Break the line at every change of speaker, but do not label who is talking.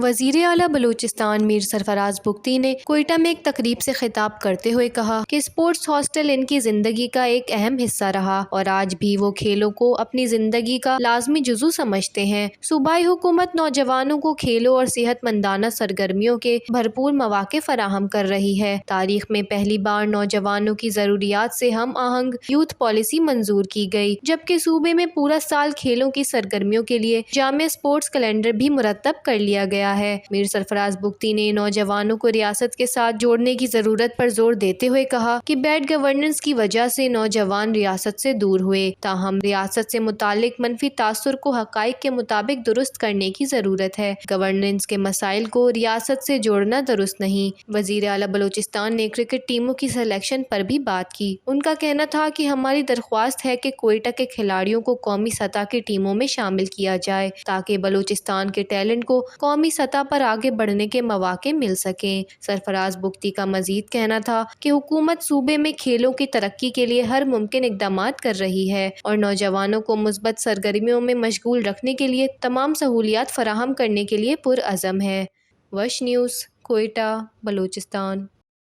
وزیر اعلیٰ بلوچستان میر سرفراز بگٹی نے کوئٹہ میں ایک تقریب سے خطاب کرتے ہوئے کہا کہ اسپورٹس ہاسٹل ان کی زندگی کا ایک اہم حصہ رہا اور آج بھی وہ کھیلوں کو اپنی زندگی کا لازمی جزو سمجھتے ہیں۔ صوبائی حکومت نوجوانوں کو کھیلوں اور صحت مندانہ سرگرمیوں کے بھرپور مواقع فراہم کر رہی ہے۔ تاریخ میں پہلی بار نوجوانوں کی ضروریات سے ہم آہنگ یوتھ پالیسی منظور کی گئی، جبکہ صوبے میں پورا سال کھیلوں کی سرگرمیوں کے لیے جامع اسپورٹس کیلنڈر بھی مرتب کر لیا گیا ہے۔ میر سرفراز بگٹی نے نوجوانوں کو ریاست کے ساتھ جوڑنے کی ضرورت پر زور دیتے ہوئے کہا کہ بیڈ گورننس کی وجہ سے نوجوان ریاست سے دور ہوئے، تاہم ریاست سے متعلق منفی تاثر کو حقائق کے مطابق درست کرنے کی ضرورت ہے۔ گورننس کے مسائل کو ریاست سے جوڑنا درست نہیں۔ وزیر اعلیٰ بلوچستان نے کرکٹ ٹیموں کی سلیکشن پر بھی بات کی۔ ان کا کہنا تھا کہ ہماری درخواست ہے کہ کوئٹہ کے کھلاڑیوں کو قومی سطح کی ٹیموں میں شامل کیا جائے تاکہ بلوچستان کے ٹیلنٹ کو قومی سطح پر آگے بڑھنے کے مواقع مل سکیں۔ سرفراز بگٹی کا مزید کہنا تھا کہ حکومت صوبے میں کھیلوں کی ترقی کے لیے ہر ممکن اقدامات کر رہی ہے اور نوجوانوں کو مثبت سرگرمیوں میں مشغول رکھنے کے لیے تمام سہولیات فراہم کرنے کے لیے پرعزم ہے۔ وش نیوز، کوئٹہ، بلوچستان۔